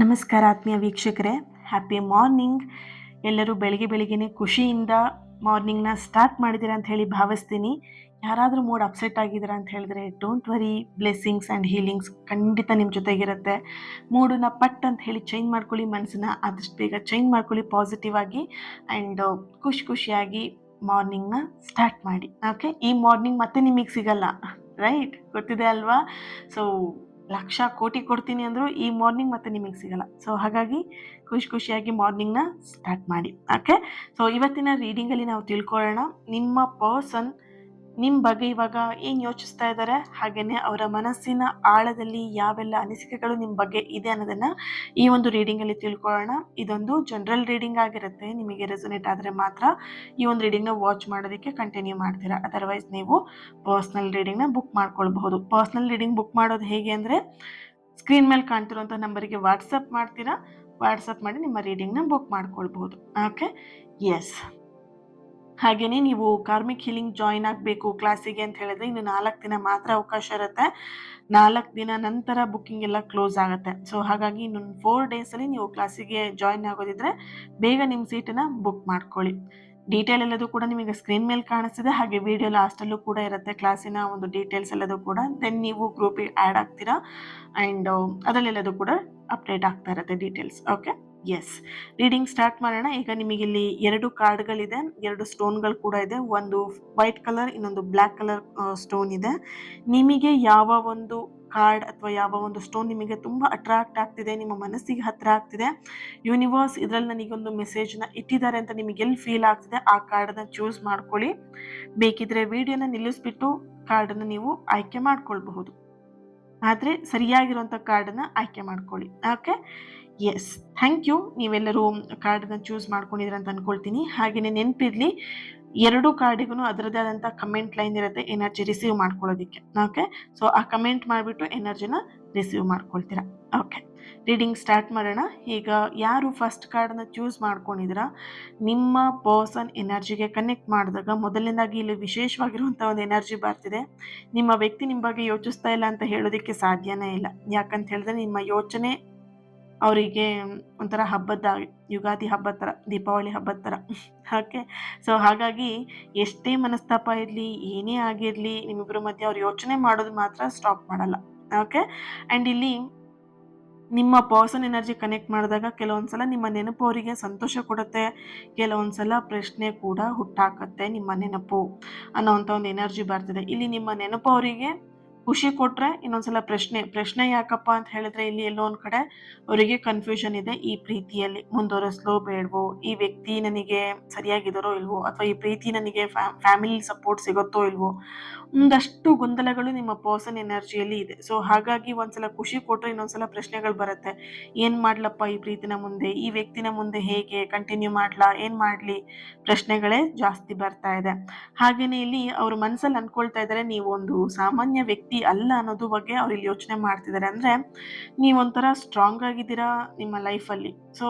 ನಮಸ್ಕಾರ ಆತ್ಮೀಯ ವೀಕ್ಷಕರೇ, ಹ್ಯಾಪಿ ಮಾರ್ನಿಂಗ್. ಎಲ್ಲರೂ ಬೆಳಿಗ್ಗೆನೇ ಖುಷಿಯಿಂದ ಮಾರ್ನಿಂಗ್ನ ಸ್ಟಾರ್ಟ್ ಮಾಡಿದ್ದೀರಾ ಅಂತ ಹೇಳಿ ಭಾವಿಸ್ತೀನಿ. ಯಾರಾದರೂ ಮೂಡ್ ಅಪ್ಸೆಟ್ ಆಗಿದ್ದೀರಾ ಅಂತ ಹೇಳಿದ್ರೆ don't worry, blessings and healings ಖಂಡಿತ ನಿಮ್ಮ ಜೊತೆಗಿರುತ್ತೆ. ಮೂಡನ್ನ ಪಟ್ ಅಂತ ಹೇಳಿ ಚೇಂಜ್ ಮಾಡ್ಕೊಳ್ಳಿ, ಮನಸ್ಸನ್ನ ಆದಷ್ಟು ಬೇಗ ಚೇಂಜ್ ಮಾಡ್ಕೊಳ್ಳಿ ಪಾಸಿಟಿವ್ ಆಗಿ ಆ್ಯಂಡ್ ಖುಷಿಯಾಗಿ ಮಾರ್ನಿಂಗ್ನ ಸ್ಟಾರ್ಟ್ ಮಾಡಿ. ಓಕೆ, ಈ ಮಾರ್ನಿಂಗ್ ಮತ್ತೆ ನಿಮಗೆ ಸಿಗಲ್ಲ, ರೈಟ್? ಗೊತ್ತಿದೆ ಅಲ್ವಾ? ಸೊ ಲಕ್ಷ ಕೋಟಿ ಕೊಡ್ತೀನಿ ಅಂದರೂ ಈ ಮಾರ್ನಿಂಗ್ ಮತ್ತೆ ನಿಮಗೆ ಸಿಗಲ್ಲ. ಸೊ ಹಾಗಾಗಿ ಖುಷಿಯಾಗಿ ಮಾರ್ನಿಂಗ್ನ ಸ್ಟಾರ್ಟ್ ಮಾಡಿ. ಓಕೆ, ಸೊ ಇವತ್ತಿನ ರೀಡಿಂಗಲ್ಲಿ ನಾವು ತಿಳ್ಕೊಳ್ಳೋಣ ನಿಮ್ಮ ಪರ್ಸನ್ ನಿಮ್ಮ ಬಗ್ಗೆ ಇವಾಗ ಏನು ಯೋಚಿಸ್ತಾ ಇದ್ದಾರೆ, ಹಾಗೆಯೇ ಅವರ ಮನಸ್ಸಿನ ಆಳದಲ್ಲಿ ಯಾವೆಲ್ಲ ಅನಿಸಿಕೆಗಳು ನಿಮ್ಮ ಬಗ್ಗೆ ಇದೆ ಅನ್ನೋದನ್ನು ಈ ಒಂದು ರೀಡಿಂಗಲ್ಲಿ ತಿಳ್ಕೊಳ್ಳೋಣ. ಇದೊಂದು ಜನರಲ್ ರೀಡಿಂಗ್ ಆಗಿರುತ್ತೆ. ನಿಮಗೆ ರೆಸೊನೇಟ್ ಆದರೆ ಮಾತ್ರ ಈ ಒಂದು ರೀಡಿಂಗ್ನ ವಾಚ್ ಮಾಡೋದಕ್ಕೆ ಕಂಟಿನ್ಯೂ ಮಾಡ್ತೀರಾ. ಅದರ್ವೈಸ್ ನೀವು ಪರ್ಸ್ನಲ್ ರೀಡಿಂಗ್ನ ಬುಕ್ ಮಾಡ್ಕೊಳ್ಬಹುದು. ಪರ್ಸ್ನಲ್ ರೀಡಿಂಗ್ ಬುಕ್ ಮಾಡೋದು ಹೇಗೆ ಅಂದರೆ, ಸ್ಕ್ರೀನ್ ಮೇಲೆ ಕಾಣ್ತಿರೋಂಥ ನಂಬರಿಗೆ ವಾಟ್ಸಪ್ ಮಾಡ್ತೀರಾ. ವಾಟ್ಸಪ್ ಮಾಡಿ ನಿಮ್ಮ ರೀಡಿಂಗ್ನ ಬುಕ್ ಮಾಡ್ಕೊಳ್ಬಹುದು. Okay, yes. ಹಾಗೆಯೇ ನೀವು ಕಾರ್ಮಿಕ್ ಹೀಲಿಂಗ್ ಜಾಯಿನ್ ಆಗಬೇಕು ಕ್ಲಾಸಿಗೆ ಅಂತ ಹೇಳಿದ್ರೆ ಇನ್ನು 4 ದಿನ ಮಾತ್ರ ಅವಕಾಶ ಇರುತ್ತೆ. 4 ದಿನ ನಂತರ ಬುಕ್ಕಿಂಗ್ ಎಲ್ಲ ಕ್ಲೋಸ್ ಆಗುತ್ತೆ. ಸೊ ಹಾಗಾಗಿ ಇನ್ನೊಂದು 4 ಡೇಸಲ್ಲಿ ನೀವು ಕ್ಲಾಸಿಗೆ ಜಾಯಿನ್ ಆಗೋದಿದ್ರೆ ಬೇಗ ನಿಮ್ಮ ಸೀಟನ್ನು ಬುಕ್ ಮಾಡ್ಕೊಳ್ಳಿ. ಡೀಟೇಲ್ ಎಲ್ಲದೂ ಕೂಡ ನಿಮಗೆ ಸ್ಕ್ರೀನ್ ಮೇಲೆ ಕಾಣಿಸ್ತಿದೆ. ಹಾಗೆ ವಿಡಿಯೋ ಲಾಸ್ಟಲ್ಲೂ ಕೂಡ ಇರುತ್ತೆ ಕ್ಲಾಸಿನ ಒಂದು ಡೀಟೇಲ್ಸ್ ಎಲ್ಲದೂ ಕೂಡ. ದೆನ್ ನೀವು ಗ್ರೂಪಿಗೆ ಆ್ಯಡ್ ಆಗ್ತೀರಾ ಆ್ಯಂಡ್ ಅದರಲ್ಲೆಲ್ಲದೂ ಕೂಡ ಅಪ್ಡೇಟ್ ಆಗ್ತಾ ಇರುತ್ತೆ details. Okay, yes. Reading start ಮಾಡೋಣ. ಈಗ ನಿಮಗೆ ಇಲ್ಲಿ 2 ಕಾರ್ಡ್ಗಳಿದೆ, 2 ಸ್ಟೋನ್ಗಳು ಕೂಡ ಇದೆ. ಒಂದು ವೈಟ್ ಕಲರ್, ಇನ್ನೊಂದು ಬ್ಲ್ಯಾಕ್ ಕಲರ್ ಸ್ಟೋನ್ ಇದೆ. ನಿಮಗೆ ಯಾವ ಒಂದು ಕಾರ್ಡ್ ಅಥವಾ ಯಾವ ಒಂದು ಸ್ಟೋನ್ ನಿಮಗೆ ತುಂಬ ಅಟ್ರಾಕ್ಟ್ ಆಗ್ತಿದೆ, ನಿಮ್ಮ ಮನಸ್ಸಿಗೆ ಹತ್ತಿರ ಆಗ್ತಿದೆ, ಯೂನಿವರ್ಸ್ ಇದರಲ್ಲಿ ನನಗೊಂದು ಮೆಸೇಜ್ನ ಇಟ್ಟಿದ್ದಾರೆ ಅಂತ ನಿಮಗೆ ಎಲ್ಲಿ ಫೀಲ್ ಆಗ್ತಿದೆ ಆ ಕಾರ್ಡನ್ನ ಚೂಸ್ ಮಾಡ್ಕೊಳ್ಳಿ. ಬೇಕಿದ್ರೆ ವಿಡಿಯೋನ ನಿಲ್ಲಿಸ್ಬಿಟ್ಟು ಕಾರ್ಡನ್ನು ನೀವು ಆಯ್ಕೆ ಮಾಡ್ಕೊಳ್ಬಹುದು, ಆದರೆ ಸರಿಯಾಗಿರುವಂಥ ಕಾರ್ಡನ್ನು ಆಯ್ಕೆ ಮಾಡ್ಕೊಳ್ಳಿ. Okay, yes, thank you. ನೀವೆಲ್ಲರೂ ಕಾರ್ಡನ್ನ ಚೂಸ್ ಮಾಡ್ಕೊಂಡಿದ್ದೀರ ಅಂತ ಅಂದ್ಕೊಳ್ತೀನಿ. ಹಾಗೆಯೇ ನೆನಪಿರಲಿ, 2 ಕಾರ್ಡಿಗೂ ಅದರದ್ದೇ ಆದಂಥ ಕಮೆಂಟ್ ಲೈನ್ ಇರುತ್ತೆ ಎನರ್ಜಿ ರಿಸೀವ್ ಮಾಡ್ಕೊಳ್ಳೋದಕ್ಕೆ. ಓಕೆ, ಸೊ ಆ ಕಮೆಂಟ್ ಮಾಡಿಬಿಟ್ಟು ಎನರ್ಜಿನ ರಿಸೀವ್ ಮಾಡ್ಕೊಳ್ತೀರಾ. ಓಕೆ, ರೀಡಿಂಗ್ ಸ್ಟಾರ್ಟ್ ಮಾಡೋಣ. ಈಗ ಯಾರು ಫಸ್ಟ್ ಕಾರ್ಡನ್ನ ಚೂಸ್ ಮಾಡ್ಕೊಂಡಿದ್ದೀರಾ, ನಿಮ್ಮ ಪರ್ಸನ್ ಎನರ್ಜಿಗೆ ಕನೆಕ್ಟ್ ಮಾಡಿದಾಗ ಮೊದಲನೇದಾಗಿ ಇಲ್ಲಿ ವಿಶೇಷವಾಗಿರುವಂಥ ಒಂದು ಎನರ್ಜಿ ಬರ್ತಿದೆ. ನಿಮ್ಮ ವ್ಯಕ್ತಿ ನಿಮ್ಮ ಬಗ್ಗೆ ಯೋಚಿಸ್ತಾ ಇಲ್ಲ ಅಂತ ಹೇಳೋದಕ್ಕೆ ಸಾಧ್ಯನೇ ಇಲ್ಲ. ಯಾಕಂತ ಹೇಳಿದ್ರೆ ನಿಮ್ಮ ಯೋಚನೆ ಅವರಿಗೆ ಒಂಥರ ಹಬ್ಬದ, ಯುಗಾದಿ ಹಬ್ಬದ ಥರ, ದೀಪಾವಳಿ ಹಬ್ಬದ ಥರ. ಓಕೆ, ಸೊ ಹಾಗಾಗಿ ಎಷ್ಟೇ ಮನಸ್ತಾಪ ಇರಲಿ, ಏನೇ ಆಗಿರಲಿ, ನಿಮ್ಮಿಬ್ಬರ ಮಧ್ಯೆ ಅವ್ರು ಯೋಚನೆ ಮಾಡೋದು ಮಾತ್ರ ಸ್ಟಾಪ್ ಮಾಡಲ್ಲ. ಓಕೆ, ಆ್ಯಂಡ್ ಇಲ್ಲಿ ನಿಮ್ಮ ಪರ್ಸನ್ ಎನರ್ಜಿ ಕನೆಕ್ಟ್ ಮಾಡಿದಾಗ ಕೆಲವೊಂದ್ಸಲ ನಿಮ್ಮ ನೆನಪು ಅವರಿಗೆ ಸಂತೋಷ ಕೊಡುತ್ತೆ, ಕೆಲವೊಂದ್ಸಲ ಪ್ರಶ್ನೆ ಕೂಡ ಹುಟ್ಟಾಕತ್ತೆ. ನಿಮ್ಮ ನೆನಪು ಅನ್ನೋವಂಥ ಒಂದು ಎನರ್ಜಿ ಬರ್ತಿದೆ. ಇಲ್ಲಿ ನಿಮ್ಮ ನೆನಪು ಅವರಿಗೆ ಖುಷಿ ಕೊಟ್ಟರೆ, ಇನ್ನೊಂದ್ಸಲ ಪ್ರಶ್ನೆ ಯಾಕಪ್ಪ ಅಂತ ಹೇಳಿದ್ರೆ ಇಲ್ಲಿ ಎಲ್ಲೋ ಒಂದು ಕಡೆ ಅವರಿಗೆ ಕನ್ಫ್ಯೂಷನ್ ಇದೆ. ಈ ಪ್ರೀತಿಯಲ್ಲಿ ಮುಂದುವರಿಸಲೋ ಬೇಡವೋ, ಈ ವ್ಯಕ್ತಿ ನನಗೆ ಸರಿಯಾಗಿದ್ದಾರೋ ಇಲ್ವೋ, ಅಥವಾ ಈ ಪ್ರೀತಿ ನನಗೆ ಫ್ಯಾಮಿಲಿ ಸಪೋರ್ಟ್ ಸಿಗುತ್ತೋ ಇಲ್ವೋ, ಒಂದಷ್ಟು ಗೊಂದಲಗಳು ನಿಮ್ಮ ಪರ್ಸನ್ ಎನರ್ಜಿಯಲ್ಲಿ ಇದೆ. ಸೊ ಹಾಗಾಗಿ ಒಂದ್ಸಲ ಖುಷಿ ಕೊಟ್ಟರೆ ಇನ್ನೊಂದ್ಸಲ ಪ್ರಶ್ನೆಗಳು ಬರುತ್ತೆ. ಏನು ಮಾಡ್ಲಪ್ಪ ಈ ಪ್ರೀತಿನ ಮುಂದೆ, ಈ ವ್ಯಕ್ತಿನ ಮುಂದೆ ಹೇಗೆ ಕಂಟಿನ್ಯೂ ಮಾಡ್ಲಾ, ಏನು ಮಾಡಲಿ, ಪ್ರಶ್ನೆಗಳೇ ಜಾಸ್ತಿ ಬರ್ತಾ ಇದೆ. ಹಾಗೆಯೇ ಇಲ್ಲಿ ಅವ್ರ ಮನಸ್ಸಲ್ಲಿ ಅಂದ್ಕೊಳ್ತಾ ಇದ್ದಾರೆ ನೀವೊಂದು ಸಾಮಾನ್ಯ ವ್ಯಕ್ತಿ ಅಲ್ಲ ಅನ್ನೋದು ಬಗ್ಗೆ ಅವ್ರು ಇಲ್ಲಿ ಯೋಚನೆ ಮಾಡ್ತಿದ್ದಾರೆ. ಅಂದರೆ ನೀವೊಂಥರ ಸ್ಟ್ರಾಂಗ್ ಆಗಿದ್ದೀರಾ ನಿಮ್ಮ ಲೈಫಲ್ಲಿ. ಸೊ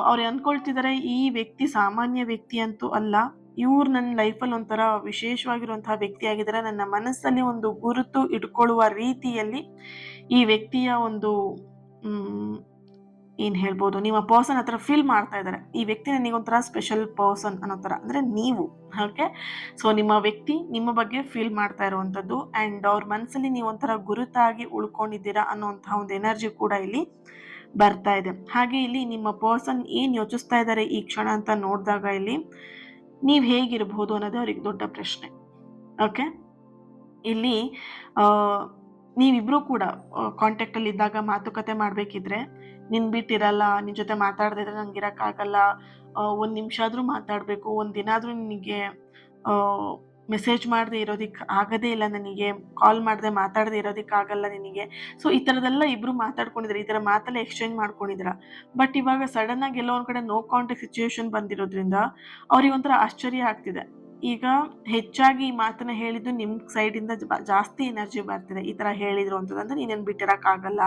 ಅವ್ರು ಅಂದ್ಕೊಳ್ತಿದ್ದಾರೆ ಈ ವ್ಯಕ್ತಿ ಸಾಮಾನ್ಯ ವ್ಯಕ್ತಿ ಅಂತೂ ಅಲ್ಲ, ಇವ್ರು ನನ್ನ ಲೈಫಲ್ಲಿ ಒಂಥರ ವಿಶೇಷವಾಗಿರುವಂತಹ ವ್ಯಕ್ತಿ ಆಗಿದ್ದಾರೆ. ನನ್ನ ಮನಸ್ಸಲ್ಲಿ ಒಂದು ಗುರುತು ಇಟ್ಕೊಳ್ಳುವ ರೀತಿಯಲ್ಲಿ ಈ ವ್ಯಕ್ತಿಯ ಒಂದು ಏನು ಹೇಳ್ಬೋದು, ನಿಮ್ಮ ಪರ್ಸನ್ ಹತ್ರ ಫೀಲ್ ಮಾಡ್ತಾ ಇದ್ದಾರೆ. ಈ ವ್ಯಕ್ತಿ ನನಗೊಂಥರ ಸ್ಪೆಷಲ್ ಪರ್ಸನ್ ಅನ್ನೋ ಥರ, ಅಂದರೆ ನೀವು. ಓಕೆ, ಸೊ ನಿಮ್ಮ ವ್ಯಕ್ತಿ ನಿಮ್ಮ ಬಗ್ಗೆ ಫೀಲ್ ಮಾಡ್ತಾ ಇರುವಂಥದ್ದು ಆ್ಯಂಡ್ ಅವ್ರ ಮನಸ್ಸಲ್ಲಿ ನೀವು ಒಂಥರ ಗುರುತಾಗಿ ಉಳ್ಕೊಂಡಿದ್ದೀರಾ ಅನ್ನೋಂಥ ಒಂದು ಎನರ್ಜಿ ಕೂಡ ಇಲ್ಲಿ ಬರ್ತಾ ಇದೆ. ಹಾಗೆ ಇಲ್ಲಿ ನಿಮ್ಮ ಪರ್ಸನ್ ಏನು ಯೋಚಿಸ್ತಾ ಇದ್ದಾರೆ ಈ ಕ್ಷಣ ಅಂತ ನೋಡಿದಾಗ ಇಲ್ಲಿ ನೀವು ಹೇಗಿರಬಹುದು ಅನ್ನೋದು ಅವ್ರಿಗೆ ದೊಡ್ಡ ಪ್ರಶ್ನೆ. ಓಕೆ, ಇಲ್ಲಿ ನೀವಿಬ್ಬರೂ ಕೂಡ ಕಾಂಟ್ಯಾಕ್ಟಲ್ಲಿ ಇದ್ದಾಗ ಮಾತುಕತೆ ಮಾಡಬೇಕಿದ್ರೆ, ನಿನ್ನ ಬಿಟ್ಟಿರಲ್ಲ, ನಿನ್ನ ಜೊತೆ ಮಾತಾಡದೇ ಇದ್ರೆ ನಂಗೆ ಇರೋಕ್ಕಾಗಲ್ಲ, ಒಂದು ನಿಮಿಷ ಆದರೂ ಮಾತಾಡಬೇಕು, ಒಂದು ದಿನ ಆದರೂ ನಿನಗೆ ಮೆಸೇಜ್ ಮಾಡದೆ ಇರೋದಕ್ಕೆ ಆಗೋದೇ ಇಲ್ಲ, ನನಗೆ ಕಾಲ್ ಮಾಡದೆ ಮಾತಾಡದೆ ಇರೋದಕ್ಕಾಗಲ್ಲ ನಿನಗೆ. ಸೊ ಈ ಥರದ್ದೆಲ್ಲ ಇಬ್ಬರು ಮಾತಾಡ್ಕೊಂಡಿದ್ದಾರೆ, ಈ ಥರ ಮಾತೆಲ್ಲ ಎಕ್ಸ್ಚೇಂಜ್ ಮಾಡ್ಕೊಂಡಿದ್ದೀರ. ಬಟ್ ಇವಾಗ ಸಡನ್ನಾಗಿ ಎಲ್ಲೋ ಒಂದು ಕಡೆ ನೋ ಕಾಂಟ್ಯಾಕ್ಟ್ ಸಿಚುವೇಶನ್ ಬಂದಿರೋದ್ರಿಂದ ಅವ್ರಿಗೆ ಒಂಥರ ಆಶ್ಚರ್ಯ ಆಗ್ತಿದೆ. ಈಗ ಹೆಚ್ಚಾಗಿ ಈ ಮಾತನ್ನ ಹೇಳಿದ್ದು ನಿಮ್ಮ ಸೈಡಿಂದ ಜಾಸ್ತಿ ಎನರ್ಜಿ ಬರ್ತಿದೆ. ಈ ಥರ ಹೇಳಿದ್ರು ಅಂತಂದ್ರೆ ನೀನೇನು ಬಿಟ್ಟಿರೋಕ್ಕಾಗಲ್ಲ,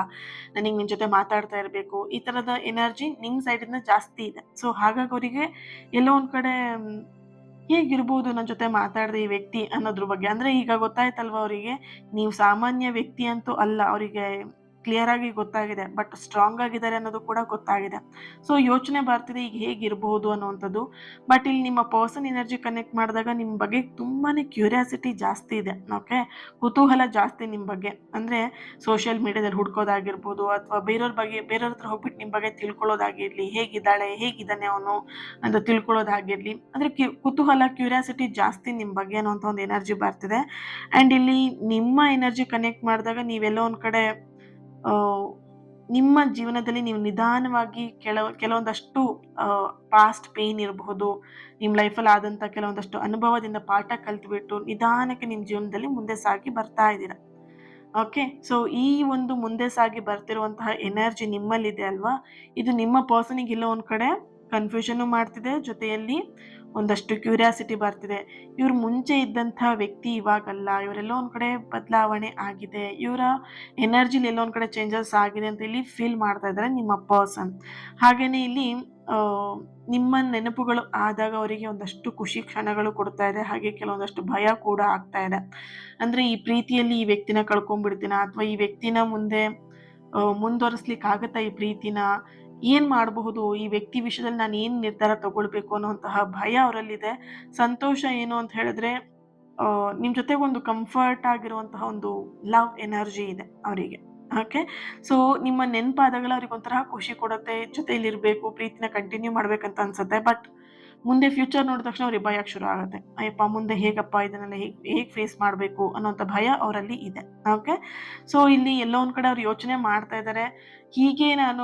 ನನಗೆ ನಿನ್ನ ಜೊತೆ ಮಾತಾಡ್ತಾ ಇರಬೇಕು, ಈ ಥರದ ಎನರ್ಜಿ ನಿಮ್ಮ ಸೈಡಿಂದ ಜಾಸ್ತಿ ಇದೆ. ಸೊ ಹಾಗಾಗಿ ಅವರಿಗೆ ಎಲ್ಲೋ ಒಂದು ಕಡೆ ಹೇಗಿರ್ಬೋದು ನನ್ನ ಜೊತೆ ಮಾತಾಡದೆ ಈ ವ್ಯಕ್ತಿ ಅನ್ನೋದ್ರ ಬಗ್ಗೆ. ಅಂದರೆ ಈಗ ಗೊತ್ತಾಯ್ತಲ್ವ ಅವರಿಗೆ ನೀವು ಸಾಮಾನ್ಯ ವ್ಯಕ್ತಿ ಅಂತೂ ಅಲ್ಲ. ಅವರಿಗೆ ಕ್ಲಿಯರ್ ಆಗಿ ಗೊತ್ತಾಗಿದೆ, ಬಟ್ ಸ್ಟ್ರಾಂಗ್ ಆಗಿದ್ದಾರೆ ಅನ್ನೋದು ಕೂಡ ಗೊತ್ತಾಗಿದೆ. ಸೊ ಯೋಚನೆ ಬರ್ತಿದೆ ಈಗ ಹೇಗಿರ್ಬೋದು ಅನ್ನುವಂಥದ್ದು. ಬಟ್ ಇಲ್ಲಿ ನಿಮ್ಮ ಪರ್ಸನ್ ಎನರ್ಜಿ ಕನೆಕ್ಟ್ ಮಾಡಿದಾಗ ನಿಮ್ಮ ಬಗ್ಗೆ ತುಂಬಾನೇ ಕ್ಯೂರಿಯಾಸಿಟಿ ಜಾಸ್ತಿ ಇದೆ. ಓಕೆ, ಕುತೂಹಲ ಜಾಸ್ತಿ ನಿಮ್ಮ ಬಗ್ಗೆ. ಅಂದ್ರೆ ಸೋಷಿಯಲ್ ಮೀಡಿಯಾದಲ್ಲಿ ಹುಡ್ಕೋದಾಗಿರ್ಬೋದು, ಅಥವಾ ಬೇರೆಯವ್ರ ಹತ್ರ ಹೋಗ್ಬಿಟ್ಟು ನಿಮ್ಮ ಬಗ್ಗೆ ತಿಳ್ಕೊಳ್ಳೋದಾಗಿರ್ಲಿ, ಹೇಗಿದ್ದಾಳೆ ಹೇಗಿದ್ದಾನೆ ಅವನು ಅಂತ ತಿಳ್ಕೊಳ್ಳೋದಾಗಿರ್ಲಿ, ಅಂದ್ರೆ ಕುತೂಹಲ ಕ್ಯೂರಿಯಾಸಿಟಿ ಜಾಸ್ತಿ ನಿಮ್ಮ ಬಗ್ಗೆ ಅನ್ನೋಂಥ ಒಂದು ಎನರ್ಜಿ ಬರ್ತಿದೆ. ಆ್ಯಂಡ್ ಇಲ್ಲಿ ನಿಮ್ಮ ಎನರ್ಜಿ ಕನೆಕ್ಟ್ ಮಾಡಿದಾಗ ನೀವೆಲ್ಲೋ ಒಂದು ಕಡೆ ಆ, ನಿಮ್ಮ ಜೀವನದಲ್ಲಿ ನೀವು ನಿಧಾನವಾಗಿ ಕೆಲವೊಂದಷ್ಟು ಪಾಸ್ಟ್ ಪೇನ್ ಇರಬಹುದು, ನಿಮ್ಮ ಲೈಫಲ್ಲಿ ಆದಂಥ ಕೆಲವೊಂದಷ್ಟು ಅನುಭವದಿಂದ ಪಾಠ ಕಲ್ತ್ಬಿಟ್ಟು ನಿಧಾನಕ್ಕೆ ನಿಮ್ಮ ಜೀವನದಲ್ಲಿ ಮುಂದೆ ಸಾಗಿ ಬರ್ತಾ ಇದ್ದೀರಾ. ಓಕೆ, ಸೊ ಈ ಒಂದು ಮುಂದೆ ಸಾಗಿ ಬರ್ತಿರುವಂತಹ ಎನರ್ಜಿ ನಿಮ್ಮಲ್ಲಿದೆ ಅಲ್ವಾ, ಇದು ನಿಮ್ಮ ಪರ್ಸನಿಗೆ ಎಲ್ಲೋ ಒಂದು ಕಡೆ ಕನ್ಫ್ಯೂಷನ್ ಮಾಡ್ತಿದೆ, ಜೊತೆಯಲ್ಲಿ ಒಂದಷ್ಟು ಕ್ಯೂರಿಯಾಸಿಟಿ ಬರ್ತಿದೆ. ಇವ್ರು ಮುಂಚೆ ಇದ್ದಂಥ ವ್ಯಕ್ತಿ ಇವಾಗಲ್ಲ, ಇವರೆಲ್ಲೋ ಒಂದು ಕಡೆ ಬದಲಾವಣೆ ಆಗಿದೆ, ಇವರ ಎನರ್ಜಿಲಿ ಎಲ್ಲೋ ಒಂದು ಕಡೆ ಚೇಂಜಸ್ ಆಗಿದೆ ಅಂತ ಇಲ್ಲಿ ಫೀಲ್ ಮಾಡ್ತಾ ಇದ್ದಾರೆ ನಿಮ್ಮ ಪರ್ಸನ್. ಹಾಗೆಯೇ ಇಲ್ಲಿ ನಿಮ್ಮ ನೆನಪುಗಳು ಆದಾಗ ಅವರಿಗೆ ಒಂದಷ್ಟು ಖುಷಿ ಕ್ಷಣಗಳು ಕೊಡ್ತಾ ಇದೆ, ಹಾಗೆ ಕೆಲವೊಂದಷ್ಟು ಭಯ ಕೂಡ ಆಗ್ತಾ ಇದೆ. ಅಂದ್ರೆ ಈ ಪ್ರೀತಿಯಲ್ಲಿ ಈ ವ್ಯಕ್ತಿನ ಕಳ್ಕೊಂಡ್ಬಿಡ್ತೀನ, ಅಥವಾ ಈ ವ್ಯಕ್ತಿನ ಮುಂದೆ ಮುಂದುವರಿಸ್ಲಿಕ್ಕೆ ಆಗತ್ತಾ ಈ ಪ್ರೀತಿನ, ಏನ್ ಮಾಡಬಹುದು ಈ ವ್ಯಕ್ತಿ ವಿಷಯದಲ್ಲಿ ನಾನು ಏನ್ ನಿರ್ಧಾರ ತಗೊಳ್ಬೇಕು ಅನ್ನೋಂತಹ ಭಯ ಅವರಲ್ಲಿದೆ. ಸಂತೋಷ ಏನು ಅಂತ ಹೇಳಿದ್ರೆ ನಿಮ್ ಜೊತೆಗೆ ಒಂದು ಕಂಫರ್ಟ್ ಆಗಿರುವಂತಹ ಒಂದು ಲವ್ ಎನರ್ಜಿ ಇದೆ ಅವರಿಗೆ. ಓಕೆ, ಸೊ ನಿಮ್ಮ ನೆನಪಾದಾಗಲ ಅವ್ರಿಗೆ ಒಂಥರ ಖುಷಿ ಕೊಡುತ್ತೆ, ಜೊತೆಲಿರ್ಬೇಕು, ಪ್ರೀತಿನ ಕಂಟಿನ್ಯೂ ಮಾಡ್ಬೇಕಂತ ಅನ್ಸುತ್ತೆ. ಬಟ್ ಮುಂದೆ ಫ್ಯೂಚರ್ ನೋಡಿದ ತಕ್ಷಣ ಅವ್ರಿಗೆ ಭಯಕ್ಕೆ ಶುರು ಆಗುತ್ತೆ. ಅಯ್ಯಪ್ಪ ಮುಂದೆ ಹೇಗಪ್ಪ ಇದನ್ನೆಲ್ಲ ಹೇಗೆ ಫೇಸ್ ಮಾಡಬೇಕು ಅನ್ನೋಂಥ ಭಯ ಅವರಲ್ಲಿ ಇದೆ. ಓಕೆ, ಸೊ ಇಲ್ಲಿ ಎಲ್ಲೋ ಒಂದು ಕಡೆ ಅವ್ರು ಯೋಚನೆ ಮಾಡ್ತಾ ಇದ್ದಾರೆ, ಹೀಗೆ ನಾನು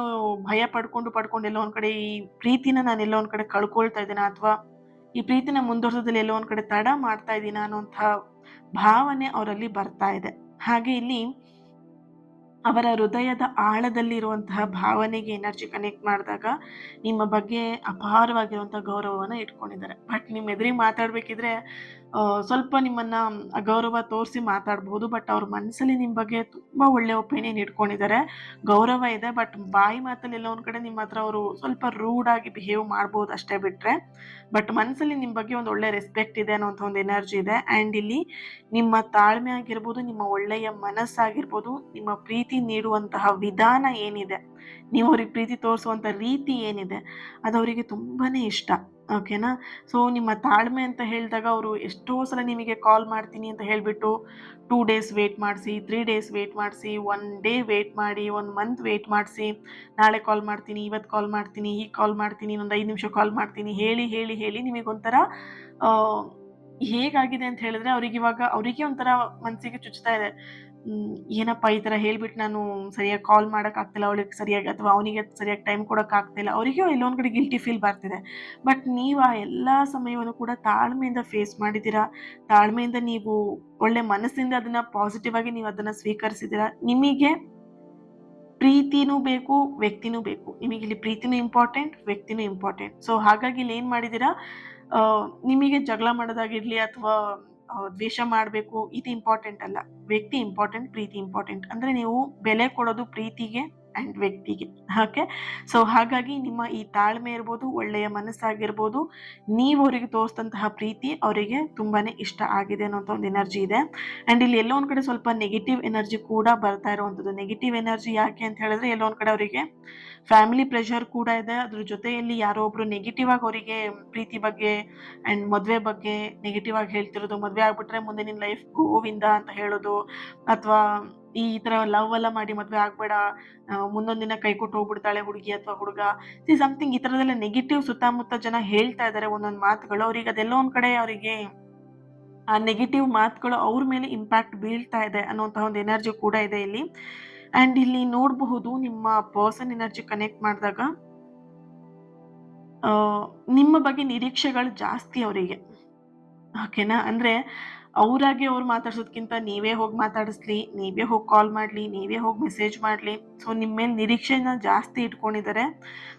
ಭಯ ಪಡ್ಕೊಂಡು ಎಲ್ಲೋ ಒಂದು ಕಡೆ ಈ ಪ್ರೀತಿನ ನಾನು ಎಲ್ಲೋ ಒಂದು ಕಡೆ ಕಳ್ಕೊಳ್ತಾ ಇದ್ದೀನ, ಅಥವಾ ಈ ಪ್ರೀತಿನ ಮುಂದುವರ್ಸೋದ್ರಲ್ಲಿ ಎಲ್ಲೋ ಒಂದು ಕಡೆ ತಡ ಮಾಡ್ತಾ ಇದ್ದೀನ ಅನ್ನೋಂಥ ಭಾವನೆ ಅವರಲ್ಲಿ ಬರ್ತಾ ಇದೆ. ಹಾಗೆ ಇಲ್ಲಿ ಅವರ ಹೃದಯದ ಆಳದಲ್ಲಿರುವಂತಹ ಭಾವನೆಗೆ ಎನರ್ಜಿ ಕನೆಕ್ಟ್ ಮಾಡಿದಾಗ ನಿಮ್ಮ ಬಗ್ಗೆ ಅಪಾರವಾಗಿರುವಂತಹ ಗೌರವವನ್ನು ಇಟ್ಕೊಂಡಿದ್ದಾರೆ. ಬಟ್ ನಿಮ್ಮ ಎದುರಿಗೆ ಮಾತಾಡ್ಬೇಕಿದ್ರೆ ಸ್ವಲ್ಪ ನಿಮ್ಮನ್ನ ಅಗೌರವ ತೋರಿಸಿ ಮಾತಾಡ್ಬೋದು, ಬಟ್ ಅವ್ರ ಮನಸ್ಸಲ್ಲಿ ನಿಮ್ಮ ಬಗ್ಗೆ ತುಂಬಾ ಒಳ್ಳೆ ಒಪಿನಿಯನ್ ಇಟ್ಕೊಂಡಿದ್ದಾರೆ, ಗೌರವ ಇದೆ. ಬಟ್ ಬಾಯಿ ಮಾತಲ್ಲಿ ಎಲ್ಲ ಒಂದ್ ಕಡೆ ನಿಮ್ಮ ಹತ್ರ ಅವರು ಸ್ವಲ್ಪ ರೂಡ್ ಆಗಿ ಬಿಹೇವ್ ಮಾಡ್ಬೋದು ಅಷ್ಟೇ ಬಿಟ್ರೆ, ಬಟ್ ಮನಸ್ಸಲ್ಲಿ ನಿಮ್ಮ ಬಗ್ಗೆ ಒಂದು ಒಳ್ಳೆ ರೆಸ್ಪೆಕ್ಟ್ ಇದೆ ಅನ್ನೋಂಥ ಒಂದು ಎನರ್ಜಿ ಇದೆ. ಆ್ಯಂಡ್ ಇಲ್ಲಿ ನಿಮ್ಮ ತಾಳ್ಮೆ ಆಗಿರ್ಬೋದು, ನಿಮ್ಮ ಒಳ್ಳೆಯ ಮನಸ್ಸಾಗಿರ್ಬೋದು, ನಿಮ್ಮ ಪ್ರೀತಿ ನೀಡುವಂತಹ ವಿಧಾನ ಏನಿದೆ, ನೀವು ಅವ್ರಿಗೆ ಪ್ರೀತಿ ತೋರಿಸುವಂಥ ರೀತಿ ಏನಿದೆ, ಅದು ಅವರಿಗೆ ತುಂಬಾನೇ ಇಷ್ಟ. ಓಕೆನಾ, ಸೊ ನಿಮ್ಮ ತಾಳ್ಮೆ ಅಂತ ಹೇಳಿದಾಗ ಅವರು ಎಷ್ಟೋ ಸಲ ನಿಮಗೆ ಕಾಲ್ ಮಾಡ್ತೀನಿ ಅಂತ ಹೇಳಿಬಿಟ್ಟು 2 ಡೇಸ್ ವೇಟ್ ಮಾಡಿಸಿ, 3 ಡೇಸ್ ವೇಟ್ ಮಾಡಿಸಿ, 1 ಡೇ ವೇಟ್ ಮಾಡಿ, 1 ಮಂತ್ ವೇಟ್ ಮಾಡಿಸಿ, ನಾಳೆ ಕಾಲ್ ಮಾಡ್ತೀನಿ, ಇವತ್ತು ಕಾಲ್ ಮಾಡ್ತೀನಿ, ಈಗ ಕಾಲ್ ಮಾಡ್ತೀನಿ, ಇನ್ನೊಂದು 5 ನಿಮಿಷ ಕಾಲ್ ಮಾಡ್ತೀನಿ ಹೇಳಿ ಹೇಳಿ ಹೇಳಿ ನಿಮಗೊಂಥರ ಹೇಗಾಗಿದೆ ಅಂತ ಹೇಳಿದ್ರೆ ಅವರಿಗೆ ಒಂಥರ ಮನಸ್ಸಿಗೆ ಚುಚ್ತಾ ಇದೆ. ಏನಪ್ಪ ಈ ಥರ ಹೇಳ್ಬಿಟ್ಟು ನಾನು ಸರಿಯಾಗಿ ಕಾಲ್ ಮಾಡೋಕ್ಕಾಗ್ತಿಲ್ಲ ಅವಳಿಗೆ ಸರಿಯಾಗಿ, ಅಥವಾ ಅವನಿಗೆ ಸರಿಯಾಗಿ ಟೈಮ್ ಕೊಡೋಕ್ಕಾಗ್ತಿಲ್ಲ, ಅವರಿಗೂ ಎಲ್ಲೊಂದು ಕಡೆ ಗಿಲ್ಟಿ ಫೀಲ್ ಬರ್ತಿದೆ. ಬಟ್ ನೀವು ಆ ಎಲ್ಲ ಸಮಯವನ್ನು ಕೂಡ ತಾಳ್ಮೆಯಿಂದ ಫೇಸ್ ಮಾಡಿದ್ದೀರಾ, ತಾಳ್ಮೆಯಿಂದ ನೀವು ಒಳ್ಳೆ ಮನಸ್ಸಿಂದ ಅದನ್ನ ಪಾಸಿಟಿವ್ ಆಗಿ ನೀವು ಅದನ್ನ ಸ್ವೀಕರಿಸಿದ್ದೀರಾ. ನಿಮಗೆ ಪ್ರೀತಿನೂ ಬೇಕು, ವ್ಯಕ್ತಿನೂ ಬೇಕು. ನಿಮಗಿಲ್ಲಿ ಪ್ರೀತಿನೂ ಇಂಪಾರ್ಟೆಂಟ್, ವ್ಯಕ್ತಿನೂ ಇಂಪಾರ್ಟೆಂಟ್. ಸೊ ಹಾಗಾಗಿ ಇಲ್ಲಿ ಏನು ಮಾಡಿದ್ದೀರಾ, ನಿಮಗೆ ಜಗಳ ಮಾಡೋದಾಗಿರ್ಲಿ, ಅಥವಾ ದ್ವೇಷ ಮಾಡಬೇಕು, ಇದು ಇಂಪಾರ್ಟೆಂಟ್ ಅಲ್ಲ. ವ್ಯಕ್ತಿ ಇಂಪಾರ್ಟೆಂಟ್, ಪ್ರೀತಿ ಇಂಪಾರ್ಟೆಂಟ್. ಅಂದರೆ ನೀವು ಬೆಲೆ ಕೊಡೋದು ಪ್ರೀತಿಗೆ ಆ್ಯಂಡ್ ವ್ಯಕ್ತಿಗೆ. ಓಕೆ, ಸೊ ಹಾಗಾಗಿ ನಿಮ್ಮ ಈ ತಾಳ್ಮೆ ಇರ್ಬೋದು, ಒಳ್ಳೆಯ ಮನಸ್ಸಾಗಿರ್ಬೋದು, ನೀವು ಅವರಿಗೆ ತೋರಿಸಿದಂತಹ ಪ್ರೀತಿ ಅವರಿಗೆ ತುಂಬಾನೇ ಇಷ್ಟ ಆಗಿದೆ ಅನ್ನೋಂಥ ಒಂದು ಎನರ್ಜಿ ಇದೆ. ಆ್ಯಂಡ್ ಇಲ್ಲಿ ಎಲ್ಲೋ ಒಂದು ಕಡೆ ಸ್ವಲ್ಪ ನೆಗೆಟಿವ್ ಎನರ್ಜಿ ಕೂಡ ಬರ್ತಾ ಇರುವಂಥದ್ದು. ನೆಗೆಟಿವ್ ಎನರ್ಜಿ ಯಾಕೆ ಅಂತ ಹೇಳಿದ್ರೆ, ಎಲ್ಲೋ ಒಂದು ಕಡೆ ಅವರಿಗೆ ಫ್ಯಾಮಿಲಿ ಪ್ರೆಷರ್ ಕೂಡ ಇದೆ. ಅದ್ರ ಜೊತೆಯಲ್ಲಿ ಯಾರೋ ಒಬ್ರು ನೆಗೆಟಿವ್ ಆಗಿ ಅವರಿಗೆ ಪ್ರೀತಿ ಬಗ್ಗೆ ಆ್ಯಂಡ್ ಮದುವೆ ಬಗ್ಗೆ ನೆಗೆಟಿವ್ ಆಗಿ ಹೇಳ್ತಿರೋದು, ಮದುವೆ ಆಗ್ಬಿಟ್ರೆ ಮುಂದೆ ನಿನ್ನ ಲೈಫ್ ಗೋವಿಂದ ಅಂತ ಹೇಳೋದು, ಅಥವಾ ಈ ಥರ ಲವ್ ಎಲ್ಲ ಮಾಡಿ ಮದುವೆ ಆಗ್ಬೇಡ, ಮುಂದೊಂದು ದಿನ ಕೈ ಕೊಟ್ಟು ಹೋಗ್ಬಿಡ್ತಾಳೆ ಹುಡುಗಿ ಅಥವಾ ಹುಡುಗ, ಸಮಥಿಂಗ್ ಈ ಥರದೆಲ್ಲ ನೆಗೆಟಿವ್ ಸುತ್ತಮುತ್ತ ಜನ ಹೇಳ್ತಾ ಇದ್ದಾರೆ ಒಂದೊಂದು ಮಾತುಗಳು. ಅವ್ರಿಗೆ ಅದೆಲ್ಲೋ ಒಂದು ಕಡೆ ಅವರಿಗೆ ಆ ನೆಗೆಟಿವ್ ಮಾತುಗಳು ಅವ್ರ ಮೇಲೆ ಇಂಪ್ಯಾಕ್ಟ್ ಬೀಳ್ತಾ ಇದೆ ಅನ್ನೋಂತಹ ಒಂದು ಎನರ್ಜಿ ಕೂಡ ಇದೆ ಇಲ್ಲಿ. ಆ್ಯಂಡ್ ಇಲ್ಲಿ ನೋಡಬಹುದು ನಿಮ್ಮ ಪರ್ಸನ್ ಎನರ್ಜಿ ಕನೆಕ್ಟ್ ಮಾಡಿದಾಗ ನಿಮ್ಮ ಬಗ್ಗೆ ನಿರೀಕ್ಷೆಗಳು ಜಾಸ್ತಿ ಅವರಿಗೆ. ಓಕೆನಾ, ಅಂದರೆ ಅವರಾಗಿ ಅವ್ರು ಮಾತಾಡ್ಸೋದ್ಕಿಂತ ನೀವೇ ಹೋಗಿ ಮಾತಾಡಿಸ್ಲಿ, ನೀವೇ ಹೋಗಿ ಕಾಲ್ ಮಾಡಲಿ, ನೀವೇ ಹೋಗಿ ಮೆಸೇಜ್ ಮಾಡಲಿ, ಸೊ ನಿಮ್ಮ ಮೇಲೆ ನಿರೀಕ್ಷೆನ ಜಾಸ್ತಿ ಇಟ್ಕೊಂಡಿದ್ದಾರೆ.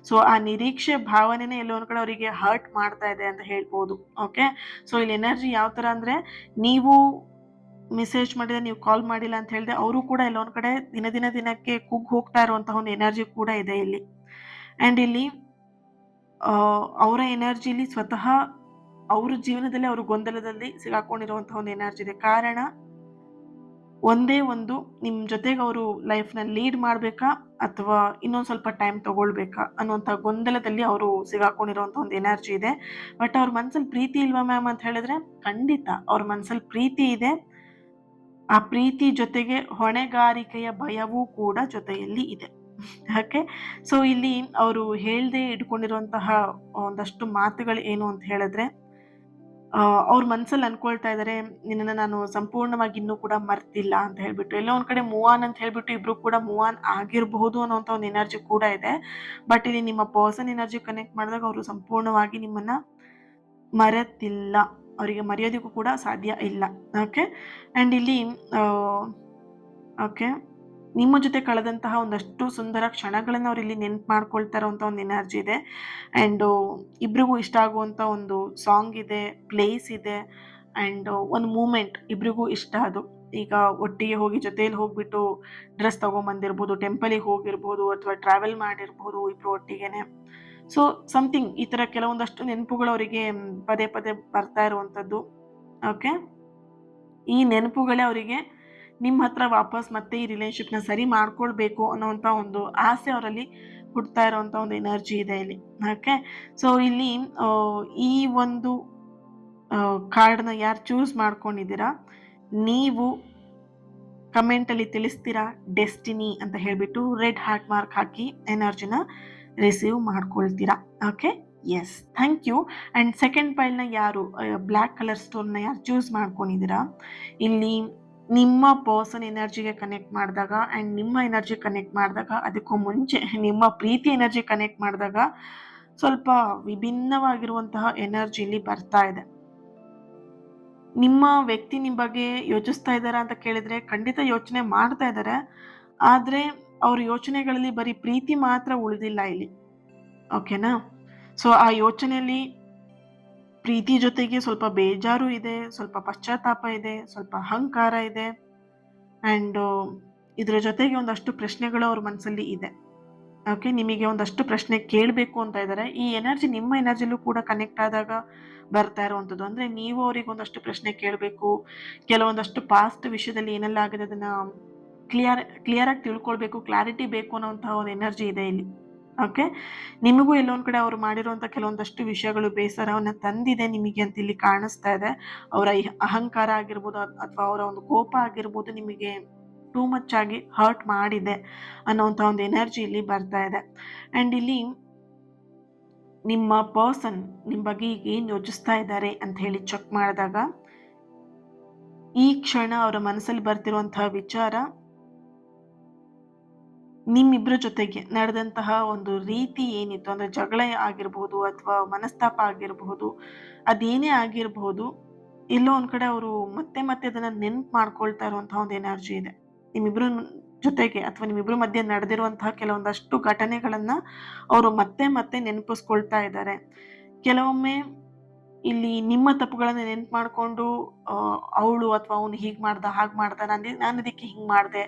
ಸೊ ಆ ನಿರೀಕ್ಷೆ ಭಾವನೆನೇ ಎಲ್ಲೋ ಒಂದು ಕಡೆ ಅವರಿಗೆ ಹರ್ಟ್ ಮಾಡ್ತಾ ಇದೆ ಅಂತ ಹೇಳ್ಬೋದು. ಓಕೆ, ಸೊ ಇಲ್ಲಿ ಎನರ್ಜಿ ಯಾವ ಥರ ಅಂದರೆ, ನೀವು ಮೆಸೇಜ್ ಮಾಡಿದ್ರೆ, ನೀವು ಕಾಲ್ ಮಾಡಿಲ್ಲ ಅಂತ ಹೇಳಿದೆ, ಅವರು ಕೂಡ ಎಲ್ಲೋ ಒಂದು ಕಡೆ ದಿನಕ್ಕೆ ಕುಗ್ಗಿ ಹೋಗ್ತಾ ಇರುವಂತಹ ಒಂದು ಎನರ್ಜಿ ಕೂಡ ಇದೆ ಇಲ್ಲಿ. ಆ್ಯಂಡ್ ಇಲ್ಲಿ ಅವರ ಎನರ್ಜಿಲಿ ಸ್ವತಃ ಅವ್ರ ಜೀವನದಲ್ಲಿ ಅವರು ಗೊಂದಲದಲ್ಲಿ ಸಿಗಾಕೊಂಡಿರುವಂತಹ ಒಂದು ಎನರ್ಜಿ ಇದೆ. ಕಾರಣ ಒಂದೇ ಒಂದು ನಿಮ್ಮ ಜೊತೆಗೆ ಅವರು ಲೈಫ್ನ ಲೀಡ್ ಮಾಡಬೇಕಾ ಅಥವಾ ಇನ್ನೊಂದು ಸ್ವಲ್ಪ ಟೈಮ್ ತಗೊಳ್ಬೇಕಾ ಅನ್ನೋಂಥ ಗೊಂದಲದಲ್ಲಿ ಅವರು ಸಿಗಾಕೊಂಡಿರೋಂಥ ಒಂದು ಎನರ್ಜಿ ಇದೆ. ಬಟ್ ಅವ್ರ ಮನಸ್ಸಲ್ಲಿ ಪ್ರೀತಿ ಇಲ್ವಾ ಮ್ಯಾಮ್ ಅಂತ ಹೇಳಿದ್ರೆ ಖಂಡಿತ ಅವ್ರ ಮನಸ್ಸಲ್ಲಿ ಪ್ರೀತಿ ಇದೆ. ಆ ಪ್ರೀತಿ ಜೊತೆಗೆ ಹೊಣೆಗಾರಿಕೆಯ ಭಯವೂ ಕೂಡ ಜೊತೆಯಲ್ಲಿ ಇದೆ. ಓಕೆ. ಸೊ ಇಲ್ಲಿ ಅವರು ಹೇಳ್ದೆ ಇಟ್ಕೊಂಡಿರುವಂತಹ ಒಂದಷ್ಟು ಮಾತುಗಳು ಏನು ಅಂತ ಹೇಳಿದ್ರೆ, ಅವ್ರ ಮನ್ಸಲ್ಲಿ ಅನ್ಕೊಳ್ತಾ ಇದ್ದಾರೆ, ನಿನ್ನನ್ನ ನಾನು ಸಂಪೂರ್ಣವಾಗಿ ಇನ್ನೂ ಕೂಡ ಮರ್ತಿಲ್ಲ ಅಂತ ಹೇಳ್ಬಿಟ್ಟು. ಎಲ್ಲೋ ಒಂದ್ ಕಡೆ ಮೂವ್ ಆನ್ ಅಂತ ಹೇಳ್ಬಿಟ್ಟು ಇಬ್ರು ಕೂಡ ಮೂವ್ ಆನ್ ಆಗಿರಬಹುದು ಅನ್ನೋಂಥ ಒಂದು ಎನರ್ಜಿ ಕೂಡ ಇದೆ. ಬಟ್ ಇಲ್ಲಿ ನಿಮ್ಮ ಪರ್ಸನ್ ಎನರ್ಜಿ ಕನೆಕ್ಟ್ ಮಾಡಿದಾಗ ಅವರು ಸಂಪೂರ್ಣವಾಗಿ ನಿಮ್ಮನ್ನ ಮರೆತಿಲ್ಲ. ಅವರಿಗೆ ಮರೆಯೋದಕ್ಕೂ ಕೂಡ ಸಾಧ್ಯ ಇಲ್ಲ. ಓಕೆ. ಅಂಡ್ ಇಲ್ಲಿ ಓಕೆ, ನಿಮ್ಮ ಜೊತೆ ಕಳೆದಂತಹ ಒಂದಷ್ಟು ಸುಂದರ ಕ್ಷಣಗಳನ್ನ ಅವ್ರು ಇಲ್ಲಿ ನೆನ್ಪು ಮಾಡ್ಕೊಳ್ತಾ ಇರೋಂಥ ಒಂದು ಎನರ್ಜಿ ಇದೆ. ಆ್ಯಂಡ್ ಇಬ್ರಿಗೂ ಇಷ್ಟ ಆಗುವಂಥ ಒಂದು ಸಾಂಗ್ ಇದೆ, ಪ್ಲೇಸ್ ಇದೆ, ಆ್ಯಂಡ್ ಒಂದು ಮೂಮೆಂಟ್ ಇಬ್ರಿಗೂ ಇಷ್ಟ ಅದು. ಈಗ ಒಟ್ಟಿಗೆ ಹೋಗಿ ಜೊತೆಯಲ್ಲಿ ಹೋಗ್ಬಿಟ್ಟು ಡ್ರೆಸ್ ತಗೊಂಬಂದಿರ್ಬೋದು, ಟೆಂಪಲಿಗೆ ಹೋಗಿರ್ಬೋದು ಅಥವಾ ಟ್ರಾವೆಲ್ ಮಾಡಿರ್ಬೋದು ಇಬ್ರು ಒಟ್ಟಿಗೆನೆ. ಸೊ ಸಮಥಿಂಗ್ ಈ ಥರ ಕೆಲವೊಂದಷ್ಟು ನೆನಪುಗಳು ಅವರಿಗೆ ಪದೇ ಪದೇ ಬರ್ತಾ ಇರುವಂಥದ್ದು. ಓಕೆ. ಈ ನೆನಪುಗಳೇ ಅವರಿಗೆ ನಿಮ್ಮ ಹತ್ರ ವಾಪಸ್ ಮತ್ತೆ ಈ ರಿಲೇಶನ್ಶಿಪ್ನ ಸರಿ ಮಾಡ್ಕೊಳ್ಬೇಕು ಅನ್ನೋಂಥ ಒಂದು ಆಸೆ ಅವರಲ್ಲಿ ಹುಡ್ತಾ ಇರೋಂಥ ಒಂದು ಎನರ್ಜಿ ಇದೆ ಇಲ್ಲಿ. ಓಕೆ. ಸೊ ಇಲ್ಲಿ ಈ ಒಂದು ಕಾರ್ಡ್ನ ಯಾರು ಚೂಸ್ ಮಾಡ್ಕೊಂಡಿದ್ದೀರಾ, ನೀವು ಕಮೆಂಟಲ್ಲಿ ತಿಳಿಸ್ತೀರಾ ಡೆಸ್ಟಿನಿ ಅಂತ ಹೇಳ್ಬಿಟ್ಟು ರೆಡ್ ಹಾರ್ಟ್ ಮಾರ್ಕ್ ಹಾಕಿ ಎನರ್ಜಿನ ರಿಸೀವ್ ಮಾಡ್ಕೊಳ್ತೀರಾ. Okay. Yes, thank you. And second ಪೈಲ್ನ ಯಾರು ಬ್ಲ್ಯಾಕ್ ಕಲರ್ ಸ್ಟೋನ್ನ ಯಾರು ಚೂಸ್ ಮಾಡ್ಕೊಂಡಿದ್ದೀರಾ, ಇಲ್ಲಿ ನಿಮ್ಮ ಪರ್ಸನ್ ಎನರ್ಜಿಗೆ ಕನೆಕ್ಟ್ ಮಾಡಿದಾಗ ಆ್ಯಂಡ್ ನಿಮ್ಮ ಎನರ್ಜಿ ಕನೆಕ್ಟ್ ಮಾಡಿದಾಗ, ಅದಕ್ಕೂ ಮುಂಚೆ ನಿಮ್ಮ ಪ್ರೀತಿ ಎನರ್ಜಿ ಕನೆಕ್ಟ್ ಮಾಡಿದಾಗ ಸ್ವಲ್ಪ ವಿಭಿನ್ನವಾಗಿರುವಂತಹ ಎನರ್ಜಿ ಇಲ್ಲಿ ಬರ್ತಾ ಇದೆ. ನಿಮ್ಮ ವ್ಯಕ್ತಿ ನಿಮ್ಮ ಬಗ್ಗೆ ಯೋಚಿಸ್ತಾ ಇದ್ದಾರಾ ಅಂತ ಕೇಳಿದ್ರೆ ಖಂಡಿತ ಯೋಚನೆ ಮಾಡ್ತಾ ಇದ್ದಾರೆ. ಆದರೆ ಅವ್ರ ಯೋಚನೆಗಳಲ್ಲಿ ಬರೀ ಪ್ರೀತಿ ಮಾತ್ರ ಉಳಿದಿಲ್ಲ ಇಲ್ಲಿ. ಓಕೆನಾ. ಸೊ ಆ ಯೋಚನೆಯಲ್ಲಿ ಪ್ರೀತಿ ಜೊತೆಗೆ ಸ್ವಲ್ಪ ಬೇಜಾರು ಇದೆ, ಸ್ವಲ್ಪ ಪಶ್ಚಾತ್ತಾಪ ಇದೆ, ಸ್ವಲ್ಪ ಅಹಂಕಾರ ಇದೆ, ಆ್ಯಂಡ್ ಇದರ ಜೊತೆಗೆ ಒಂದಷ್ಟು ಪ್ರಶ್ನೆಗಳು ಅವ್ರ ಮನಸ್ಸಲ್ಲಿ ಇದೆ. ಓಕೆ. ನಿಮಗೆ ಒಂದಷ್ಟು ಪ್ರಶ್ನೆ ಕೇಳಬೇಕು ಅಂತ ಇದ್ದಾರೆ. ಈ ಎನರ್ಜಿ ನಿಮ್ಮ ಎನರ್ಜಿಲೂ ಕೂಡ ಕನೆಕ್ಟ್ ಆದಾಗ ಬರ್ತಾ ಇರುವಂಥದ್ದು. ಅಂದರೆ ನೀವು ಅವ್ರಿಗೆ ಒಂದಷ್ಟು ಪ್ರಶ್ನೆ ಕೇಳಬೇಕು, ಕೆಲವೊಂದಷ್ಟು ಪಾಸ್ಟ್ ವಿಷಯದಲ್ಲಿ ಏನೆಲ್ಲ ಆಗಿದೆ ಅದನ್ನು ಕ್ಲಿಯರಾಗಿ ತಿಳ್ಕೊಳ್ಬೇಕು, ಕ್ಲಾರಿಟಿ ಬೇಕು ಅನ್ನೋಂತಹ ಒಂದು ಎನರ್ಜಿ ಇದೆ ಇಲ್ಲಿ. ಓಕೆ. ನಿಮಗೂ ಎಲ್ಲೊಂದು ಕಡೆ ಅವ್ರು ಮಾಡಿರುವಂಥ ಕೆಲವೊಂದಷ್ಟು ವಿಷಯಗಳು ಬೇಸರವನ್ನು ತಂದಿದೆ ನಿಮಗೆ ಅಂತ ಇಲ್ಲಿ ಕಾಣಿಸ್ತಾ ಇದೆ. ಅವರ ಅಹಂಕಾರ ಆಗಿರ್ಬೋದು ಅಥವಾ ಅವರ ಒಂದು ಕೋಪ ಆಗಿರ್ಬೋದು ನಿಮಗೆ ಟೂ ಮಚ್ ಆಗಿ ಹರ್ಟ್ ಮಾಡಿದೆ ಅನ್ನೋಂಥ ಒಂದು ಎನರ್ಜಿ ಇಲ್ಲಿ ಬರ್ತಾ ಇದೆ. ಆ್ಯಂಡ್ ಇಲ್ಲಿ ನಿಮ್ಮ ಪರ್ಸನ್ ನಿಮ್ಮ ಬಗ್ಗೆ ಈಗ ಏನು ಯೋಚಿಸ್ತಾ ಇದ್ದಾರೆ ಅಂತ ಹೇಳಿ ಚೆಕ್ ಮಾಡಿದಾಗ ಈ ಕ್ಷಣ ಅವರ ಮನಸ್ಸಲ್ಲಿ ಬರ್ತಿರುವಂತಹ ವಿಚಾರ, ನಿಮ್ಮಿಬ್ಬರ ಜೊತೆಗೆ ನಡೆದಂತಹ ಒಂದು ರೀತಿ ಏನಿತ್ತು, ಅಂದರೆ ಜಗಳ ಆಗಿರ್ಬೋದು ಅಥವಾ ಮನಸ್ತಾಪ ಆಗಿರಬಹುದು, ಅದೇನೇ ಆಗಿರಬಹುದು, ಎಲ್ಲೋ ಒಂದು ಕಡೆ ಅವರು ಮತ್ತೆ ಮತ್ತೆ ಅದನ್ನು ನೆನ್ಪು ಮಾಡ್ಕೊಳ್ತಾ ಇರುವಂತಹ ಒಂದು ಎನರ್ಜಿ ಇದೆ. ನಿಮ್ಮಿಬ್ಬರ ಜೊತೆಗೆ ಅಥವಾ ನಿಮ್ಮಿಬ್ಬರ ಮಧ್ಯೆ ನಡೆದಿರುವಂತಹ ಕೆಲವೊಂದಷ್ಟು ಘಟನೆಗಳನ್ನು ಅವರು ಮತ್ತೆ ಮತ್ತೆ ನೆನಪಿಸ್ಕೊಳ್ತಾ ಇದ್ದಾರೆ. ಕೆಲವೊಮ್ಮೆ ಇಲ್ಲಿ ನಿಮ್ಮ ತಪ್ಪುಗಳನ್ನು ನೆನ್ಪು ಮಾಡಿಕೊಂಡು ಅವಳು ಅಥವಾ ಅವನು ಹೀಗೆ ಮಾಡ್ದ ಹಾಗೆ ಮಾಡ್ದ, ನಾನು ಇದಕ್ಕೆ ಹಿಂಗೆ ಮಾಡಿದೆ,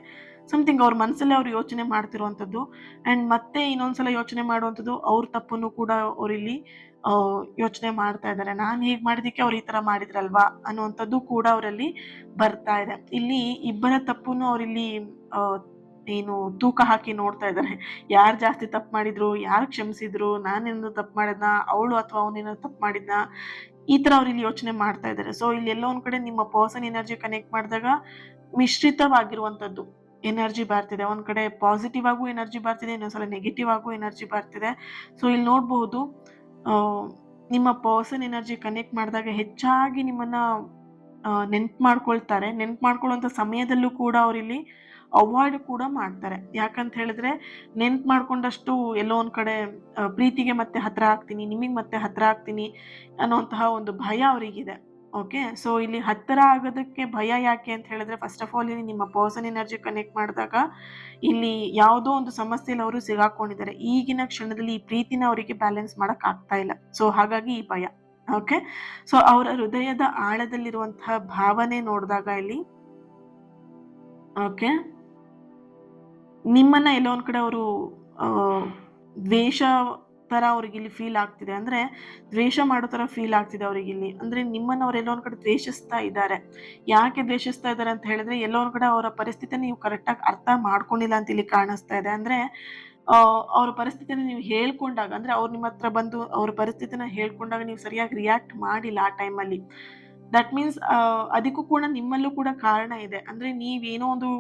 ಸಮಥಿಂಗ್ ಅವ್ರ ಮನಸ್ಸಲ್ಲೇ ಅವ್ರು ಯೋಚನೆ ಮಾಡ್ತಿರುವಂಥದ್ದು. ಆ್ಯಂಡ್ ಮತ್ತೆ ಇನ್ನೊಂದ್ಸಲ ಯೋಚನೆ ಮಾಡುವಂಥದ್ದು ಅವ್ರ ತಪ್ಪನ್ನು ಕೂಡ ಅವರಿಲ್ಲಿ ಯೋಚನೆ ಮಾಡ್ತಾ ಇದ್ದಾರೆ. ನಾನು ಹೀಗೆ ಮಾಡಿದ್ದಕ್ಕೆ ಅವ್ರು ಈ ಥರ ಮಾಡಿದ್ರಲ್ವಾ ಅನ್ನುವಂಥದ್ದು ಕೂಡ ಅವರಲ್ಲಿ ಬರ್ತಾ ಇದೆ. ಇಲ್ಲಿ ಇಬ್ಬರ ತಪ್ಪನ್ನು ಅವರಿಲ್ಲಿ ಏನು ತೂಕ ಹಾಕಿ ನೋಡ್ತಾ ಇದ್ದಾರೆ. ಯಾರು ಜಾಸ್ತಿ ತಪ್ಪು ಮಾಡಿದ್ರು, ಯಾರು ಕ್ಷಮಿಸಿದ್ರು, ನಾನೇನು ತಪ್ಪು ಮಾಡಿದ್ನ, ಅವಳು ಅಥವಾ ಅವನೇನೋ ತಪ್ಪು ಮಾಡಿದ್ನ, ಈ ಥರ ಅವ್ರು ಇಲ್ಲಿ ಯೋಚನೆ ಮಾಡ್ತಾ ಇದ್ದಾರೆ. ಸೊ ಇಲ್ಲಿ ಎಲ್ಲೋ ಒಂದು ಕಡೆ ನಿಮ್ಮ ಪರ್ಸನ್ ಎನರ್ಜಿ ಕನೆಕ್ಟ್ ಮಾಡಿದಾಗ ಮಿಶ್ರಿತವಾಗಿರುವಂಥದ್ದು ಎನರ್ಜಿ ಬರ್ತಿದೆ. ಒಂದು ಕಡೆ ಪಾಸಿಟಿವ್ ಆಗೂ ಎನರ್ಜಿ ಬರ್ತಿದೆ, ಇನ್ನೊಂದ್ಸಲ ನೆಗೆಟಿವ್ ಆಗೂ ಎನರ್ಜಿ ಬರ್ತಿದೆ. ಸೊ ಇಲ್ಲಿ ನೋಡಬಹುದು ನಿಮ್ಮ ಪರ್ಸನ್ ಎನರ್ಜಿ ಕನೆಕ್ಟ್ ಮಾಡಿದಾಗ ಹೆಚ್ಚಾಗಿ ನಿಮ್ಮನ್ನ ನೆನ್ಪು ಮಾಡ್ಕೊಳ್ತಾರೆ. ನೆನ್ಪು ಮಾಡ್ಕೊಳ್ಳುವಂಥ ಸಮಯದಲ್ಲೂ ಕೂಡ ಅವರಿಲ್ಲಿ ಅವಾಯ್ಡ್ ಕೂಡ ಮಾಡ್ತಾರೆ. ಯಾಕಂತ ಹೇಳಿದ್ರೆ ನೆನ್ಪು ಮಾಡ್ಕೊಂಡಷ್ಟು ಎಲ್ಲೋ ಒಂದು ಕಡೆ ಪ್ರೀತಿಗೆ ಮತ್ತೆ ಹತ್ರ ಆಗ್ತೀನಿ, ನಿಮಗೆ ಮತ್ತೆ ಹತ್ರ ಆಗ್ತೀನಿ ಅನ್ನೋಂತಹ ಒಂದು ಭಯ ಅವರಿಗಿದೆ. ಓಕೆ. ಸೊ ಇಲ್ಲಿ ಹತ್ತಿರ ಆಗೋದಕ್ಕೆ ಭಯ ಯಾಕೆ ಅಂತ ಹೇಳಿದ್ರೆ, ಫಸ್ಟ್ ಆಫ್ ಆಲ್ ಇಲ್ಲಿ ನಿಮ್ಮ ಪರ್ಸನ್ ಎನರ್ಜಿ ಕನೆಕ್ಟ್ ಮಾಡಿದಾಗ ಇಲ್ಲಿ ಯಾವುದೋ ಒಂದು ಸಮಸ್ಯೆಯಲ್ಲಿ ಅವರು ಸಿಗಾಕೊಂಡಿದ್ದಾರೆ. ಈಗಿನ ಕ್ಷಣದಲ್ಲಿ ಈ ಪ್ರೀತಿನ ಅವರಿಗೆ ಬ್ಯಾಲೆನ್ಸ್ ಮಾಡಕ್ ಆಗ್ತಾ ಇಲ್ಲ. ಸೊ ಹಾಗಾಗಿ ಈ ಭಯ. ಓಕೆ. ಸೊ ಅವರ ಹೃದಯದ ಆಳದಲ್ಲಿರುವಂತಹ ಭಾವನೆ ನೋಡಿದಾಗ ಇಲ್ಲಿ ಓಕೆ, ನಿಮ್ಮನ್ನ ಎಲ್ಲೋ ಒಂದ್ ಕಡೆ ಅವರು ದ್ವೇಷ ಥರ ಅವ್ರಿಗಿಲ್ಲಿ ಫೀಲ್ ಆಗ್ತಿದೆ. ಅಂದರೆ ದ್ವೇಷ ಮಾಡೋ ಥರ ಫೀಲ್ ಆಗ್ತಿದೆ ಅವ್ರಿಗಿಲ್ಲಿ. ಅಂದರೆ ನಿಮ್ಮನ್ನು ಅವ್ರು ಎಲ್ಲೋ ಒಂದು ಕಡೆ ದ್ವೇಷಿಸ್ತಾ ಇದ್ದಾರೆ. ಯಾಕೆ ದ್ವೇಷಿಸ್ತಾ ಇದ್ದಾರೆ ಅಂತ ಹೇಳಿದ್ರೆ, ಎಲ್ಲೋ ಒಂದು ಕಡೆ ಅವರ ಪರಿಸ್ಥಿತಿನ ನೀವು ಕರೆಕ್ಟಾಗಿ ಅರ್ಥ ಮಾಡ್ಕೊಂಡಿಲ್ಲ ಅಂತ ಇಲ್ಲಿ ಕಾಣಿಸ್ತಾ ಇದೆ. ಅಂದರೆ ಅವ್ರ ಪರಿಸ್ಥಿತಿನ ನೀವು ಹೇಳ್ಕೊಂಡಾಗ, ಅಂದರೆ ಅವ್ರು ನಿಮ್ಮ ಹತ್ರ ಬಂದು ಅವ್ರ ಪರಿಸ್ಥಿತಿನ ಹೇಳ್ಕೊಂಡಾಗ ನೀವು ಸರಿಯಾಗಿ ರಿಯಾಕ್ಟ್ ಮಾಡಿಲ್ಲ ಆ ಟೈಮಲ್ಲಿ. ದಟ್ ಮೀನ್ಸ್ ಅದಕ್ಕೂ ಕೂಡ ನಿಮ್ಮಲ್ಲೂ ಕೂಡ ಕಾರಣ ಇದೆ. ಅಂದರೆ ನೀವೇನೋ ಒಂದು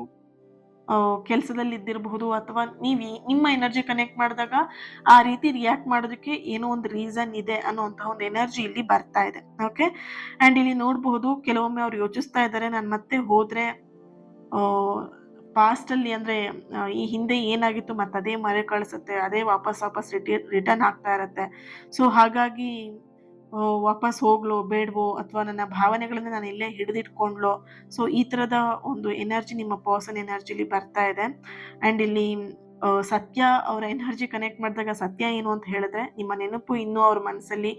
ಕೆಲಸದಲ್ಲಿ ಇದ್ದಿರಬಹುದು, ಅಥವಾ ನಿಮ್ಮ ಎನರ್ಜಿ ಕನೆಕ್ಟ್ ಮಾಡಿದಾಗ ಆ ರೀತಿ ರಿಯಾಕ್ಟ್ ಮಾಡೋದಕ್ಕೆ ಏನೋ ಒಂದು ರೀಸನ್ ಇದೆ ಅನ್ನುವಂತಹ ಒಂದು ಎನರ್ಜಿ ಇಲ್ಲಿ ಬರ್ತಾ ಇದೆ. ಓಕೆ, ಆ್ಯಂಡ್ ಇಲ್ಲಿ ನೋಡಬಹುದು ಕೆಲವೊಮ್ಮೆ ಅವ್ರು ಯೋಚಿಸ್ತಾ ಇದ್ದಾರೆ, ನಾನು ಮತ್ತೆ ಹೋದರೆ ಪಾಸ್ಟಲ್ಲಿ ಅಂದರೆ ಈ ಹಿಂದೆ ಏನಾಗಿತ್ತು ಮತ್ತೆ ಅದೇ ಮರೆ ಕಳಿಸುತ್ತೆ, ಅದೇ ವಾಪಸ್ ರಿಟರ್ನ್ ಆಗ್ತಾ ಇರತ್ತೆ. ಸೊ ಹಾಗಾಗಿ ವಾಪಸ್ ಹೋಗ್ಲೋ ಬೇಡವೋ, ಅಥವಾ ನನ್ನ ಭಾವನೆಗಳನ್ನ ನಾನು ಇಲ್ಲೇ ಹಿಡಿದಿಟ್ಕೊಂಡ್ಲೋ. ಸೊ ಈ ಥರದ ಒಂದು ಎನರ್ಜಿ ನಿಮ್ಮ ಪರ್ಸನ್ ಎನರ್ಜಿಲಿ ಬರ್ತಾ ಇದೆ. ಆ್ಯಂಡ್ ಇಲ್ಲಿ ಸತ್ಯ ಅವರ ಎನರ್ಜಿ ಕನೆಕ್ಟ್ ಮಾಡಿದಾಗ ಸತ್ಯ ಏನು ಅಂತ ಹೇಳಿದ್ರೆ, ನಿಮ್ಮ ನೆನಪು ಇನ್ನೂ ಅವ್ರ ಮನಸ್ಸಲ್ಲಿ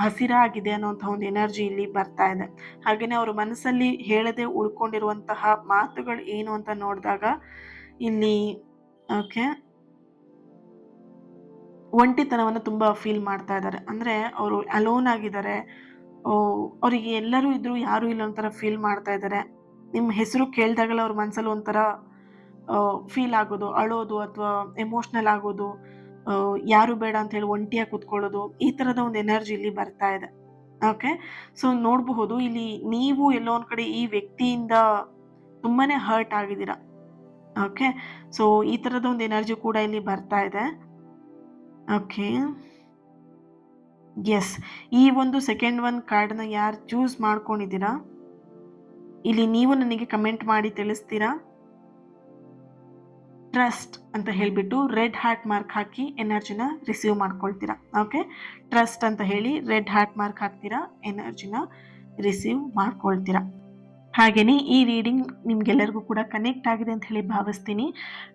ಹಸಿರಾಗಿದೆ ಅನ್ನೋಂಥ ಒಂದು ಎನರ್ಜಿ ಇಲ್ಲಿ ಬರ್ತಾ ಇದೆ. ಹಾಗೆಯೇ ಅವ್ರ ಮನಸ್ಸಲ್ಲಿ ಹೇಳದೆ ಉಳ್ಕೊಂಡಿರುವಂತಹ ಮಾತುಗಳು ಏನು ಅಂತ ನೋಡಿದಾಗ ಇಲ್ಲಿ ಓಕೆ, ಒಂಟಿತನವನ್ನು ತುಂಬ ಫೀಲ್ ಮಾಡ್ತಾ ಇದ್ದಾರೆ. ಅಂದರೆ ಅವರು ಅಲೋನ್ ಆಗಿದ್ದಾರೆ, ಅವರಿಗೆ ಎಲ್ಲರೂ ಇದ್ರು ಯಾರೂ ಇಲ್ಲ ಒಂಥರ ಫೀಲ್ ಮಾಡ್ತಾ ಇದ್ದಾರೆ. ನಿಮ್ಮ ಹೆಸರು ಕೇಳಿದಾಗಲೇ ಅವ್ರ ಮನಸ್ಸಲ್ಲಿ ಒಂಥರ ಫೀಲ್ ಆಗೋದು, ಅಳೋದು ಅಥವಾ ಎಮೋಷ್ನಲ್ ಆಗೋದು, ಯಾರು ಬೇಡ ಅಂತ ಹೇಳಿ ಒಂಟಿಯಾಗಿ ಕುತ್ಕೊಳ್ಳೋದು, ಈ ಥರದ ಒಂದು ಎನರ್ಜಿ ಇಲ್ಲಿ ಬರ್ತಾ ಇದೆ. ಓಕೆ, ಸೊ ನೋಡಬಹುದು ಇಲ್ಲಿ ನೀವು ಎಲ್ಲೋ ಒಂದು ಕಡೆ ಈ ವ್ಯಕ್ತಿಯಿಂದ ತುಂಬಾನೇ ಹರ್ಟ್ ಆಗಿದ್ದೀರಾ. ಓಕೆ, ಸೊ ಈ ಥರದ ಒಂದು ಎನರ್ಜಿ ಕೂಡ ಇಲ್ಲಿ ಬರ್ತಾ ಇದೆ. ಓಕೆ, ಎಸ್, ಈ ಒಂದು ಸೆಕೆಂಡ್ ಒನ್ ಕಾರ್ಡ್ನ ಯಾರು ಚೂಸ್ ಮಾಡ್ಕೊಂಡಿದ್ದೀರಾ ಇಲ್ಲಿ ನೀವು ನನಗೆ ಕಮೆಂಟ್ ಮಾಡಿ ತಿಳಿಸ್ತೀರಾ. ಟ್ರಸ್ಟ್ ಅಂತ ಹೇಳಿಬಿಟ್ಟು ರೆಡ್ ಹಾರ್ಟ್ ಮಾರ್ಕ್ ಹಾಕಿ ಎನರ್ಜಿನ ರಿಸೀವ್ ಮಾಡ್ಕೊಳ್ತೀರಾ. ಓಕೆ, ಟ್ರಸ್ಟ್ ಅಂತ ಹೇಳಿ ರೆಡ್ ಹಾರ್ಟ್ ಮಾರ್ಕ್ ಹಾಕ್ತೀರಾ, ಎನರ್ಜಿನ ರಿಸೀವ್ ಮಾಡ್ಕೊಳ್ತೀರಾ. ಹಾಗೆಯೇ ಈ ರೀಡಿಂಗ್ ನಿಮಗೆಲ್ಲರಿಗೂ ಕೂಡ ಕನೆಕ್ಟ್ ಆಗಿದೆ ಅಂತ ಹೇಳಿ ಭಾವಿಸ್ತೀನಿ.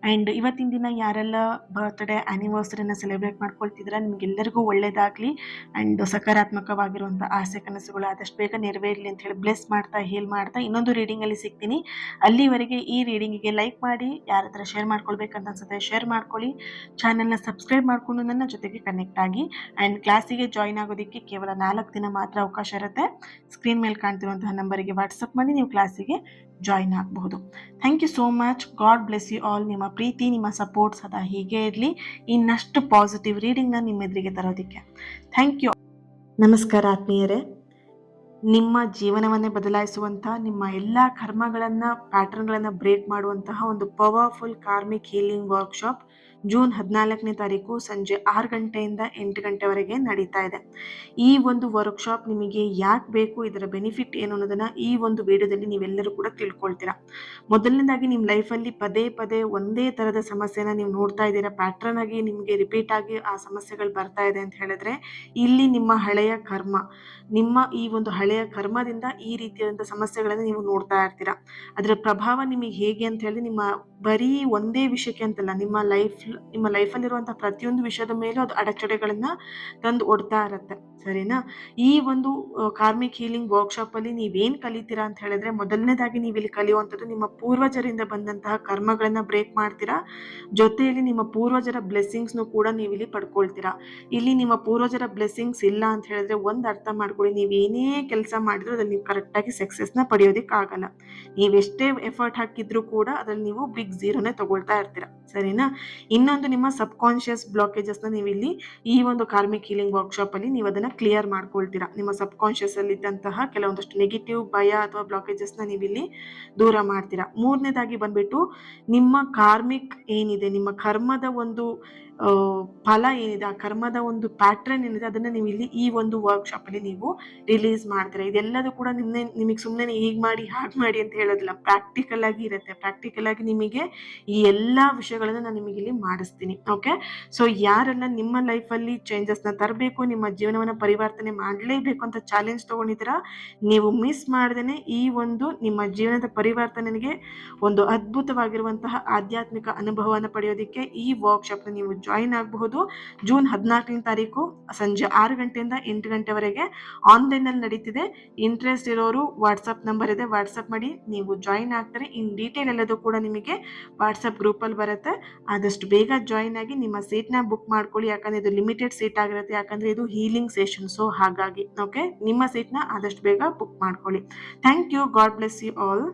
ಆ್ಯಂಡ್ ಇವತ್ತಿನ ದಿನ ಯಾರೆಲ್ಲ ಬರ್ತ್ಡೇ ಆ್ಯನಿವರ್ಸರಿನ ಸೆಲೆಬ್ರೇಟ್ ಮಾಡ್ಕೊಳ್ತಿದ್ದೀರಾ, ನಿಮಗೆಲ್ಲರಿಗೂ ಒಳ್ಳೆಯದಾಗಲಿ. ಆ್ಯಂಡ್ ಸಕಾರಾತ್ಮಕವಾಗಿರುವಂಥ ಆಸೆ ಕನಸುಗಳು ಆದಷ್ಟು ಬೇಗ ನೆರವೇರಲಿ ಅಂತ ಹೇಳಿ ಬ್ಲೆಸ್ ಮಾಡ್ತಾ ಹೇಳಿ ಮಾಡ್ತಾ ಇನ್ನೊಂದು ರೀಡಿಂಗಲ್ಲಿ ಸಿಗ್ತೀನಿ. ಅಲ್ಲಿವರೆಗೆ ಈ ರೀಡಿಂಗಿಗೆ ಲೈಕ್ ಮಾಡಿ, ಯಾರ ಹತ್ರ ಶೇರ್ ಮಾಡ್ಕೊಳ್ಬೇಕಂತ ಅನ್ಸುತ್ತೆ ಶೇರ್ ಮಾಡ್ಕೊಳ್ಳಿ, ಚಾನಲ್ನ ಸಬ್ಸ್ಕ್ರೈಬ್ ಮಾಡಿಕೊಂಡು ನನ್ನ ಜೊತೆಗೆ ಕನೆಕ್ಟ್ ಆಗಿ. ಆ್ಯಂಡ್ ಕ್ಲಾಸಿಗೆ ಜಾಯ್ನ್ ಆಗೋದಕ್ಕೆ ಕೇವಲ 4 ದಿನ ಮಾತ್ರ ಅವಕಾಶ ಇರುತ್ತೆ. ಸ್ಕ್ರೀನ್ ಮೇಲೆ ಕಾಣ್ತಿರುವಂತಹ ನಂಬರಿಗೆ ವಾಟ್ಸಪ್ ಮಾಡಿ ನೀವು ಕ್ಲಾಸಿಗೆ ಜಾಯಿನ್ ಆಗಬಹುದು. Thank you so much. God bless you all. ನಿಮ್ಮ ಪ್ರೀತಿ, ನಿಮ್ಮ ಸಪೋರ್ಟ್ ಸದಾ ಹೀಗೆ ಇರಲಿ, ಇನ್ನಷ್ಟು ಪಾಸಿಟಿವ್ ರೀಡಿಂಗ್ನ ನಿಮ್ಮ ಎದುರಿಗೆ ತರೋದಕ್ಕೆ. Thank you. ನಮಸ್ಕಾರ ಆತ್ಮೀಯರೇ. ನಿಮ್ಮ ಜೀವನವನ್ನೇ ಬದಲಾಯಿಸುವಂಥ, ನಿಮ್ಮ ಎಲ್ಲ ಕರ್ಮಗಳನ್ನು ಪ್ಯಾಟರ್ನ್ಗಳನ್ನು ಬ್ರೇಕ್ ಮಾಡುವಂತಹ ಒಂದು powerful karmic healing workshop June 14ನೇ ತಾರೀಕು ಸಂಜೆ 6 ಗಂಟೆಯಿಂದ 8 ಗಂಟೆವರೆಗೆ ನಡೀತಾ ಇದೆ. ಈ ಒಂದು ವರ್ಕ್ಶಾಪ್ ನಿಮಗೆ ಯಾಕೆ ಬೇಕು, ಇದರ ಬೆನಿಫಿಟ್ ಏನು ಅನ್ನೋದನ್ನು ಈ ಒಂದು ವಿಡಿಯೋದಲ್ಲಿ ನೀವೆಲ್ಲರೂ ಕೂಡ ತಿಳ್ಕೊಳ್ತೀರಾ. ಮೊದಲನೇದಾಗಿ ನಿಮ್ಮ ಲೈಫಲ್ಲಿ ಪದೇ ಪದೇ ಒಂದೇ ಥರದ ಸಮಸ್ಯೆನ ನೀವು ನೋಡ್ತಾ ಇದ್ದೀರಾ, ಪ್ಯಾಟ್ರನ್ ಆಗಿ ನಿಮಗೆ ರಿಪೀಟ್ ಆಗಿ ಆ ಸಮಸ್ಯೆಗಳು ಬರ್ತಾ ಇದೆ ಅಂತ ಹೇಳಿದ್ರೆ, ಇಲ್ಲಿ ನಿಮ್ಮ ಹಳೆಯ ಕರ್ಮ, ನಿಮ್ಮ ಈ ಒಂದು ಹಳೆಯ ಕರ್ಮದಿಂದ ಈ ರೀತಿಯಾದಂಥ ಸಮಸ್ಯೆಗಳನ್ನು ನೀವು ನೋಡ್ತಾ ಇರ್ತೀರಾ. ಅದರ ಪ್ರಭಾವ ನಿಮಗೆ ಹೇಗೆ ಅಂತ ಹೇಳಿ, ನಿಮ್ಮ ಬರೀ ಒಂದೇ ವಿಷಯಕ್ಕೆ ಅಂತಲ್ಲ, ನಿಮ್ಮ ಲೈಫಲ್ಲಿರುವಂಥ ಪ್ರತಿಯೊಂದು ವಿಷಯದ ಮೇಲೂ ಅದು ಅಡೆತಡೆಗಳನ್ನು ತಂದು ಒಡ್ತಾ ಇರುತ್ತೆ. ಸರಿನಾ? ಈ ಒಂದು ಕಾರ್ಮಿಕ್ ಹೀಲಿಂಗ್ ವರ್ಕ್ಶಾಪಲ್ಲಿ ನೀವೇನು ಕಲಿತೀರಾ ಅಂತ ಹೇಳಿದ್ರೆ, ಮೊದಲನೇದಾಗಿ ನೀವಿಲ್ಲಿ ಕಲಿಯುವಂಥದ್ದು ನಿಮ್ಮ ಪೂರ್ವಜರಿಂದ ಬಂದಂತಹ ಕರ್ಮಗಳನ್ನು ಬ್ರೇಕ್ ಮಾಡ್ತೀರಾ. ಜೊತೆಯಲ್ಲಿ ನಿಮ್ಮ ಪೂರ್ವಜರ ಬ್ಲೆಸ್ಸಿಂಗ್ಸ್ನು ಕೂಡ ನೀವಿಲ್ಲಿ ಪಡ್ಕೊಳ್ತೀರಾ. ಇಲ್ಲಿ ನಿಮ್ಮ ಪೂರ್ವಜರ ಬ್ಲೆಸ್ಸಿಂಗ್ಸ್ ಇಲ್ಲ ಅಂತ ಹೇಳಿದ್ರೆ ಒಂದು ಅರ್ಥ ಮಾಡ್ಕೊಳ್ಳಿ, ನೀವೇನೇ ಕೆಲಸ ಮಾಡಿದ್ರು ಅದ್ರಲ್ಲಿ ನೀವು ಕರೆಕ್ಟಾಗಿ ಸಕ್ಸಸ್ನ ಪಡೆಯೋದಕ್ಕಾಗಲ್ಲ. ನೀವೆಷ್ಟೇ ಎಫರ್ಟ್ ಹಾಕಿದ್ರು ಕೂಡ ಅದರಲ್ಲಿ ನೀವು ಬಿಗ್ ಝೀರೋನೇ ತಗೊಳ್ತಾ ಇರ್ತೀರಾ. ಸರಿನಾ? ಇನ್ನೊಂದು, ನಿಮ್ಮ ಸಬ್ ಕಾನ್ಷಿಯಸ್ ಬ್ಲಾಕೇಜಸ್ನ ನೀವಿಲ್ಲಿ ಈ ಒಂದು ಕಾರ್ಮಿಕ್ ಹೀಲಿಂಗ್ ವರ್ಕ್ಶಾಪಲ್ಲಿ ನೀವು ಅದನ್ನು ಕ್ಲಿಯರ್ ಮಾಡ್ಕೊಳ್ತೀರಾ. ನಿಮ್ಮ ಸಬ್ ಕಾನ್ಷಿಯಸ್ ಅಲ್ಲಿ ಇದ್ದಂತಹ ಕೆಲವೊಂದಷ್ಟು ನೆಗೆಟಿವ್ ಭಯ ಅಥವಾ ಬ್ಲಾಕೇಜಸ್ನ ನೀವಿಲ್ಲಿ ದೂರ ಮಾಡ್ತೀರಾ. ಮೂರನೇದಾಗಿ ಬಂದ್ಬಿಟ್ಟು ನಿಮ್ಮ ಕಾರ್ಮಿಕ್ ಏನಿದೆ, ನಿಮ್ಮ ಕರ್ಮದ ಒಂದು ಫಲ ಏನಿದೆ, ಆ ಕರ್ಮದ ಒಂದು ಪ್ಯಾಟ್ರನ್ ಏನಿದೆ, ಅದನ್ನು ನೀವು ಇಲ್ಲಿ ಈ ಒಂದು ವರ್ಕ್ಶಾಪಲ್ಲಿ ನೀವು ರಿಲೀಸ್ ಮಾಡ್ತೀರಾ. ಇದೆಲ್ಲದೂ ಕೂಡ ನಿಮಗೆ ಸುಮ್ಮನೆ ಹೀಗೆ ಮಾಡಿ ಹಾಗೆ ಮಾಡಿ ಅಂತ ಹೇಳೋದಿಲ್ಲ, ಪ್ರಾಕ್ಟಿಕಲ್ ಆಗಿ ಇರುತ್ತೆ. ಪ್ರಾಕ್ಟಿಕಲ್ ಆಗಿ ನಿಮಗೆ ಈ ಎಲ್ಲ ವಿಷಯಗಳನ್ನು ನಾನು ನಿಮಗೆ ಇಲ್ಲಿ ಮಾಡಿಸ್ತೀನಿ. ಓಕೆ, ಸೊ ಯಾರೆಲ್ಲ ನಿಮ್ಮ ಲೈಫಲ್ಲಿ ಚೇಂಜಸ್ನ ತರಬೇಕು, ನಿಮ್ಮ ಜೀವನವನ್ನು ಪರಿವರ್ತನೆ ಮಾಡಲೇಬೇಕು ಅಂತ ಚಾಲೆಂಜ್ ತೊಗೊಂಡಿದ್ದೀರಾ, ನೀವು ಮಿಸ್ ಮಾಡ್ದೇ ಈ ಒಂದು ನಿಮ್ಮ ಜೀವನದ ಪರಿವರ್ತನೆಗೆ ಒಂದು ಅದ್ಭುತವಾಗಿರುವಂತಹ ಆಧ್ಯಾತ್ಮಿಕ ಅನುಭವವನ್ನು ಪಡೆಯೋದಕ್ಕೆ ಈ ವರ್ಕ್ಶಾಪ್ನ ನೀವು ಜಾಯಿನ್ ಆಗಬಹುದು. ಜೂನ್ 14ನೇ ತಾರೀಕು ಸಂಜೆ 6 ಗಂಟೆಯಿಂದ 8 ಗಂಟೆವರೆಗೆ ಆನ್ಲೈನಲ್ಲಿ ನಡೀತಿದೆ. ಇಂಟ್ರೆಸ್ಟ್ ಇರೋರು ವಾಟ್ಸಪ್ ನಂಬರ್ ಇದೆ, ವಾಟ್ಸಪ್ ಮಾಡಿ ನೀವು ಜಾಯಿನ್ ಆಗ್ತಾರೆ. ಇನ್ ಡೀಟೇಲ್ ಎಲ್ಲದೂ ಕೂಡ ನಿಮಗೆ ವಾಟ್ಸಪ್ ಗ್ರೂಪಲ್ಲಿ ಬರುತ್ತೆ. ಆದಷ್ಟು ಬೇಗ ಜಾಯಿನ್ ಆಗಿ ನಿಮ್ಮ ಸೀಟ್ನ ಬುಕ್ ಮಾಡ್ಕೊಳ್ಳಿ. ಯಾಕಂದರೆ ಇದು ಲಿಮಿಟೆಡ್ ಸೀಟ್ ಆಗಿರುತ್ತೆ, ಯಾಕಂದರೆ ಇದು ಹೀಲಿಂಗ್ ಸೆಷನ್. ಸೊ ಹಾಗಾಗಿ ಓಕೆ, ನಿಮ್ಮ ಸೀಟ್ನ ಆದಷ್ಟು ಬೇಗ ಬುಕ್ ಮಾಡ್ಕೊಳ್ಳಿ. Thank you. God bless you all.